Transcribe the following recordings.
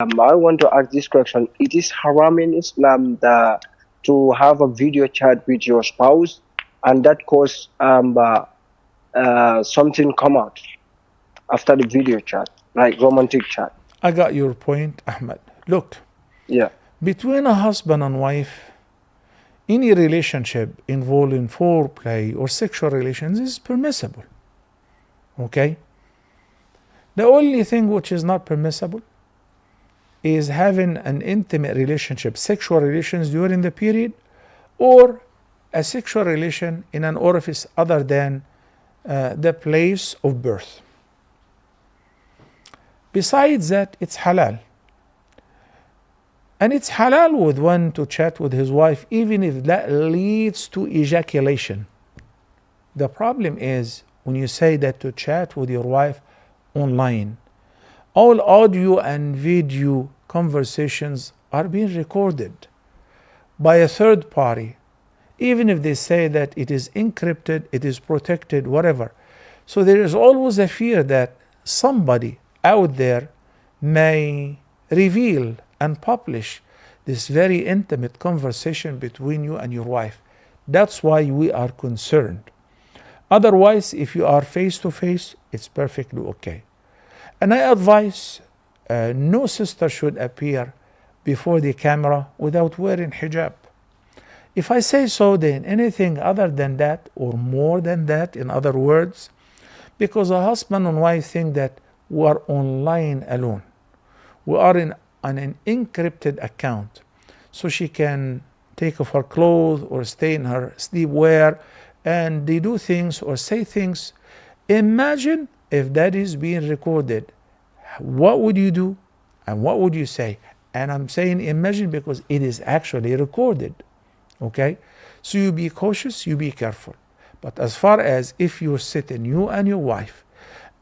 I want to ask this question. It is haram in Islam to have a video chat with your spouse and that cause something come out after the video chat, like romantic chat. I got your point, Ahmed. Look, Yeah. between a husband and wife, any relationship involving foreplay or sexual relations is permissible. Okay? The only thing which is not permissible is having an intimate relationship, sexual relations during the period, or a sexual relation in an orifice other than the place of birth. Besides that, it's halal. And it's halal with one to chat with his wife, even if that leads to ejaculation. The problem is when you say that to chat with your wife online, all audio and video conversations are being recorded by a third party, even if they say that it is encrypted, it is protected, whatever. So there is always a fear that somebody out there may reveal and publish this very intimate conversation between you and your wife. That's why we are concerned. Otherwise, if you are face to face, it's perfectly okay. And I advise no sister should appear before the camera without wearing hijab. If I say so, then anything other than that or more than that, in other words, because a husband and wife think that we are online alone. We are on an encrypted account. So she can take off her clothes or stay in her sleepwear and they do things or say things. Imagine if that is being recorded. What would you do and what would you say? And I'm saying imagine because it is actually recorded. Okay? So you be cautious, you be careful. But as far as if you're sitting, you and your wife,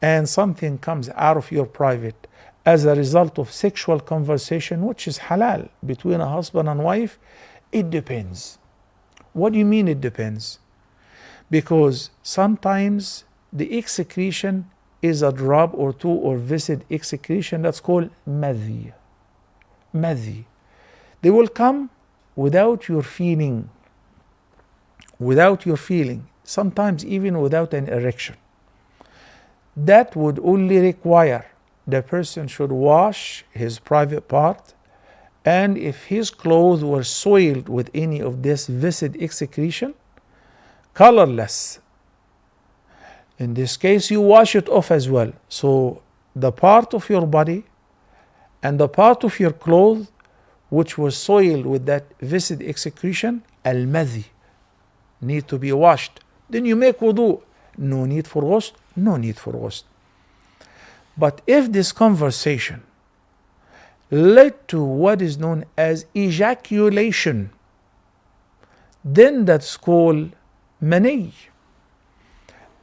and something comes out of your private as a result of sexual conversation, which is halal between a husband and wife, it depends. What do you mean it depends? Because sometimes the excretion is a drop or two or viscid excretion that's called madhi. Madhi. They will come without your feeling, sometimes even without an erection. That would only require the person should wash his private part, and if his clothes were soiled with any of this viscid excretion, colorless, in this case you wash it off as well. So the part of your body and the part of your clothes which was soiled with that viscid excretion, al-madhi, need to be washed. Then you make wudu. No need for ghusl, no need for ghusl. But if this conversation led to what is known as ejaculation, then that's called mani.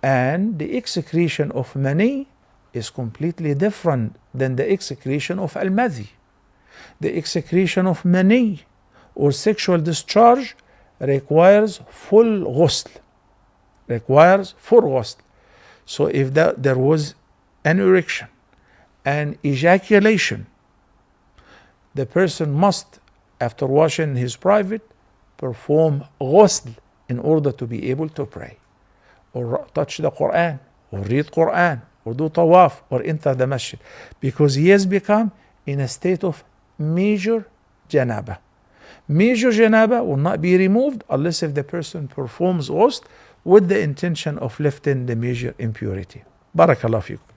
And the excretion of mani is completely different than the excretion of al-madhi. The excretion of mani or sexual discharge requires full ghusl. So if there was an erection and ejaculation, the person must, after washing his private, perform ghusl in order to be able to pray or touch the Quran or read Quran or do tawaf or enter the masjid, because he has become in a state of major janaba. Major janaba will not be removed unless if the person performs ghusl with the intention of lifting the major impurity. Barakallahu fikum.